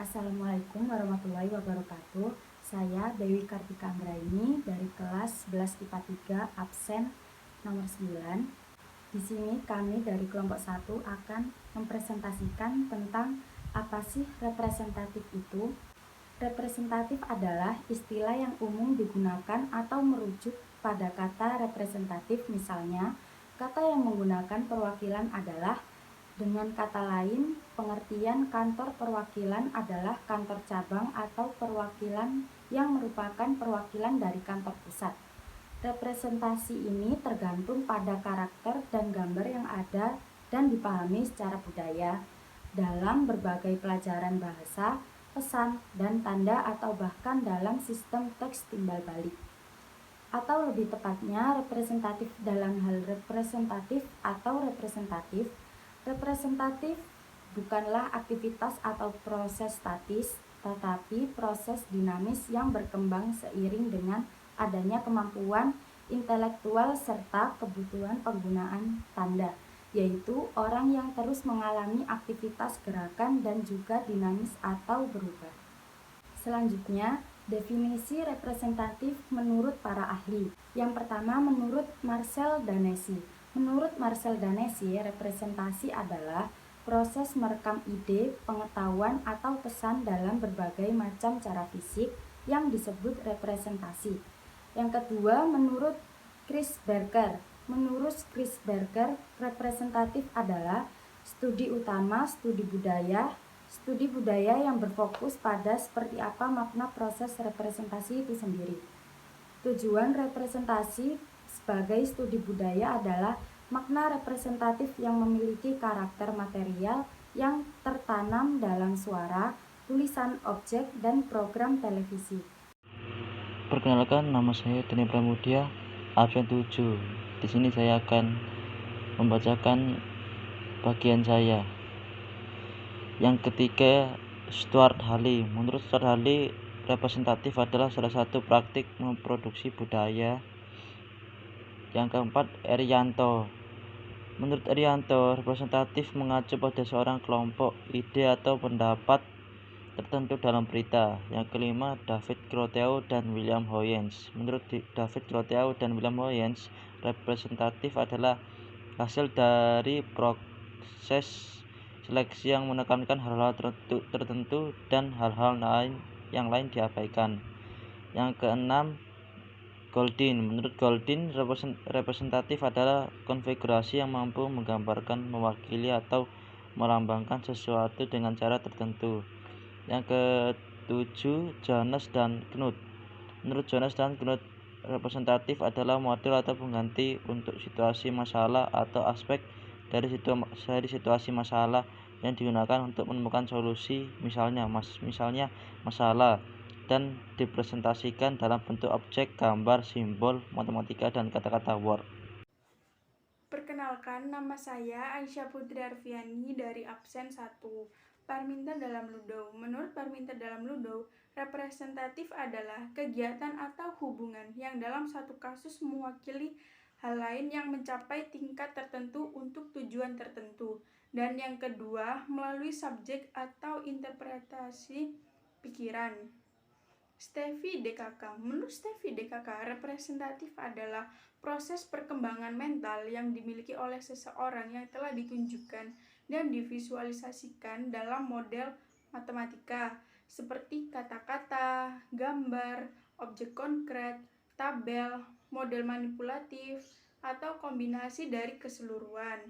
Assalamualaikum warahmatullahi wabarakatuh. Saya Dewi Kartika Anggraini dari kelas 11 IPA 3 absen nomor 9. Di sini kami dari kelompok 1 akan mempresentasikan tentang apa sih representatif itu. Representatif adalah istilah yang umum digunakan atau merujuk pada kata representatif. Misalnya, kata yang menggunakan perwakilan adalah, dengan kata lain, pengertian kantor perwakilan adalah kantor cabang atau perwakilan yang merupakan perwakilan dari kantor pusat. Representasi ini tergantung pada karakter dan gambar yang ada dan dipahami secara budaya dalam berbagai pelajaran bahasa, pesan, dan tanda atau bahkan dalam sistem teks timbal balik. Atau lebih tepatnya representatif dalam hal representatif atau representatif. Representatif bukanlah aktivitas atau proses statis, tetapi proses dinamis yang berkembang seiring dengan adanya kemampuan intelektual serta kebutuhan penggunaan tanda, yaitu orang yang terus mengalami aktivitas gerakan dan juga dinamis atau berubah. Selanjutnya, definisi representatif menurut para ahli. Yang pertama, menurut Marcel Danesi. Menurut Marcel Danesi, representasi adalah proses merekam ide, pengetahuan, atau pesan dalam berbagai macam cara fisik yang disebut representasi. Yang kedua, menurut Chris Berger. Menurut Chris Berger, representatif adalah studi utama studi budaya yang berfokus pada seperti apa makna proses representasi itu sendiri. Tujuan representasi sebagai studi budaya adalah makna representatif yang memiliki karakter material yang tertanam dalam suara, tulisan objek, dan program televisi. Perkenalkan, nama saya Dani Pramudia, absen 7. Di sini saya akan membacakan bagian saya. Yang ketiga, Stuart Halley. Menurut Stuart Halley, representatif adalah salah satu praktik memproduksi budaya. Yang keempat, Erianto. Menurut Erianto, representatif mengacu pada seorang kelompok, ide atau pendapat tertentu dalam berita. Yang kelima, David Groteau dan William Hoyens. Menurut David Groteau dan William Hoyens, representatif adalah hasil dari proses seleksi yang menekankan hal-hal tertentu dan hal-hal yang lain diabaikan. Yang keenam, Goldin. Menurut Goldin, representatif adalah konfigurasi yang mampu menggambarkan, mewakili, atau melambangkan sesuatu dengan cara tertentu. Yang ketujuh, Jonas dan Knut. Menurut Jonas dan Knut, representatif adalah model atau pengganti untuk situasi masalah atau aspek dari situasi masalah yang digunakan untuk menemukan solusi, misalnya masalah, dan dipresentasikan dalam bentuk objek, gambar, simbol, matematika, dan kata-kata word. Perkenalkan, nama saya Aisyah Putri Arfiani dari absen 1. Parminter dalam Ludow. Menurut Parminter dalam Ludow, representatif adalah kegiatan atau hubungan yang dalam satu kasus mewakili hal lain yang mencapai tingkat tertentu untuk tujuan tertentu. Dan yang kedua, melalui subjek atau interpretasi pikiran. Steffi DKK. Menurut Steffi DKK, representatif adalah proses perkembangan mental yang dimiliki oleh seseorang yang telah ditunjukkan dan divisualisasikan dalam model matematika seperti kata-kata, gambar, objek konkret, tabel, model manipulatif, atau kombinasi dari keseluruhan.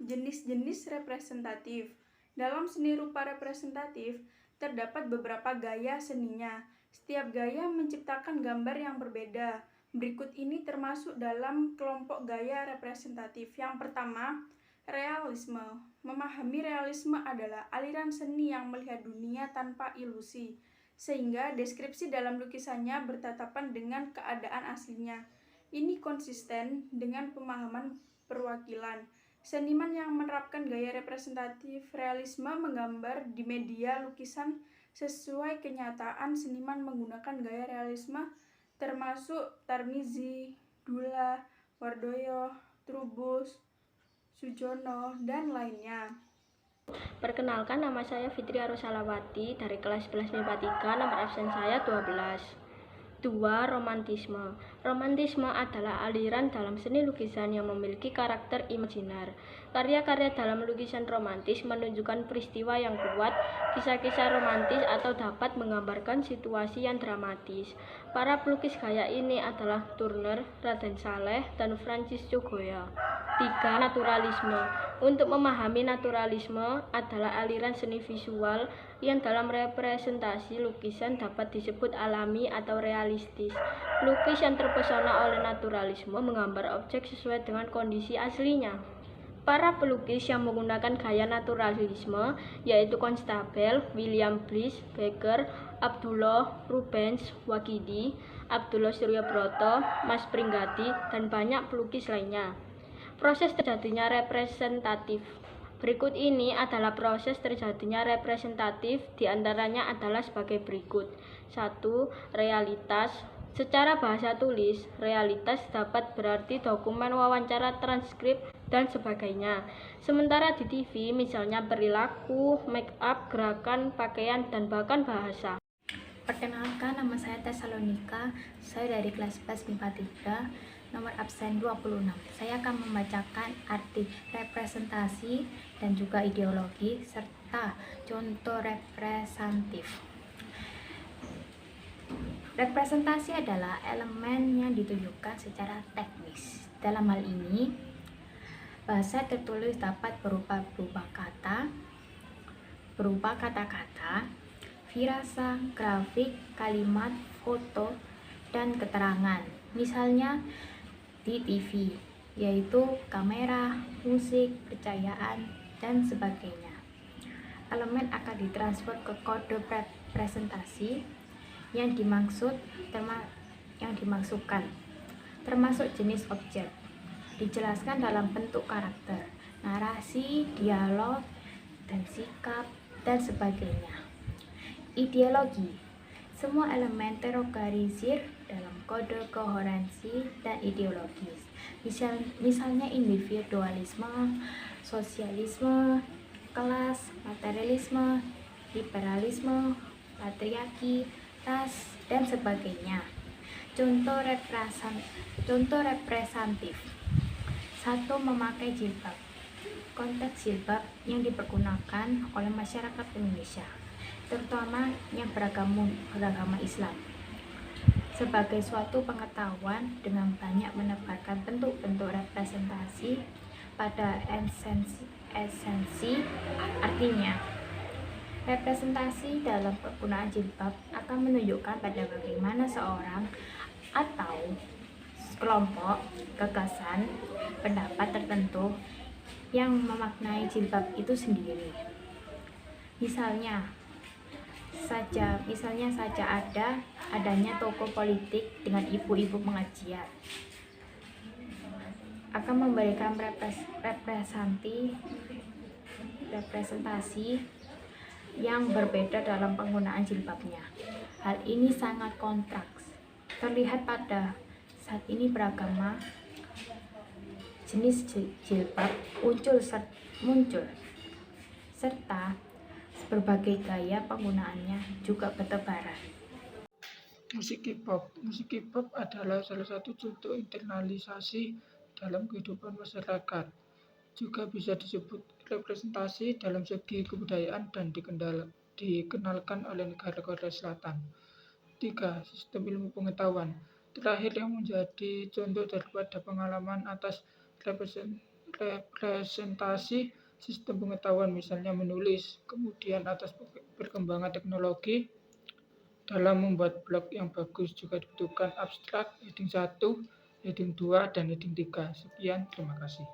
Jenis-jenis representatif. Dalam seni rupa representatif, terdapat beberapa gaya seninya. Setiap gaya menciptakan gambar yang berbeda. Berikut ini termasuk dalam kelompok gaya representatif. Yang pertama, realisme. Memahami realisme adalah aliran seni yang melihat dunia tanpa ilusi, sehingga deskripsi dalam lukisannya bertatapan dengan keadaan aslinya. Ini konsisten dengan pemahaman perwakilan. Seniman yang menerapkan gaya representatif realisme menggambar di media lukisan sesuai kenyataan. Seniman menggunakan gaya realisme termasuk Tarmizi, Dula, Wardoyo, Trubus, Sujono, dan lainnya. Perkenalkan, nama saya Fitri Arusalawati dari kelas 11 MIPA 3, nomor absen saya 12. 2. Romantisme. Romantisme adalah aliran dalam seni lukisan yang memiliki karakter imajiner. Karya-karya dalam lukisan romantis menunjukkan peristiwa yang kuat, kisah-kisah romantis atau dapat menggambarkan situasi yang dramatis. Para pelukis gaya ini adalah Turner, Raden Saleh, dan Francisco Goya. 3. Naturalisme. Untuk memahami naturalisme adalah aliran seni visual yang dalam representasi lukisan dapat disebut alami atau realistis. Pelukis yang terpesona oleh naturalisme menggambar objek sesuai dengan kondisi aslinya. Para pelukis yang menggunakan gaya naturalisme yaitu Constable, William Bliss, Becker, Abdullah, Rubens, Wakidi, Abdullah Suryabroto, Mas Pringgadi, dan banyak pelukis lainnya. Proses terjadinya representatif. Berikut ini adalah proses terjadinya representatif, diantaranya adalah sebagai berikut. 1. Realitas. Secara bahasa tulis, realitas dapat berarti dokumen wawancara, transkrip, dan sebagainya. Sementara di TV, misalnya perilaku, make up, gerakan, pakaian, dan bahkan bahasa. Perkenalkan, nama saya Tesalonika, saya dari kelas 11 MIPA 3, nomor absen 26. Saya akan membacakan arti representasi dan juga ideologi, serta contoh representatif. Representasi adalah elemen yang ditunjukkan secara teknis. Dalam hal ini, bahasa tertulis dapat berupa kata-kata, firasa, grafik, kalimat, foto, dan keterangan. Misalnya di TV, yaitu kamera, musik, percayaan, dan sebagainya. Elemen akan ditransfer ke kode representasi yang dimaksudkan, termasuk jenis objek, dijelaskan dalam bentuk karakter, narasi, dialog, dan sikap, dan sebagainya. Ideologi. Semua elemen terorganisir dalam kode koherensi dan ideologis. Misalnya individualisme, sosialisme, kelas, materialisme, liberalisme, patriarki, ras, dan sebagainya. Contoh representatif. 1. Memakai jilbab. Konteks jilbab yang dipergunakan oleh masyarakat Indonesia, terutama yang beragama Islam, sebagai suatu pengetahuan dengan banyak menebarkan bentuk-bentuk representasi pada esensi artinya. Representasi dalam penggunaan jilbab akan menunjukkan pada bagaimana seorang atau kelompok, gagasan, pendapat tertentu yang memaknai jilbab itu sendiri. Misalnya saja adanya tokoh politik dengan ibu-ibu pengajian akan memberikan representasi yang berbeda dalam penggunaan jilbabnya. Hal ini sangat kontras terlihat pada saat ini beragama jenis jilbab muncul serta berbagai gaya penggunaannya juga bertebaran. Musik K-pop adalah salah satu contoh internalisasi dalam kehidupan masyarakat. Juga bisa disebut representasi dalam segi kebudayaan dan dikenalkan oleh negara Korea Selatan. 3. Sistem ilmu pengetahuan. Terakhir yang menjadi contoh daripada pengalaman atas representasi sistem pengetahuan, misalnya menulis. Kemudian atas perkembangan teknologi dalam membuat blog yang bagus juga dibutuhkan abstrak, heading 1, heading 2, dan heading 3. Sekian, terima kasih.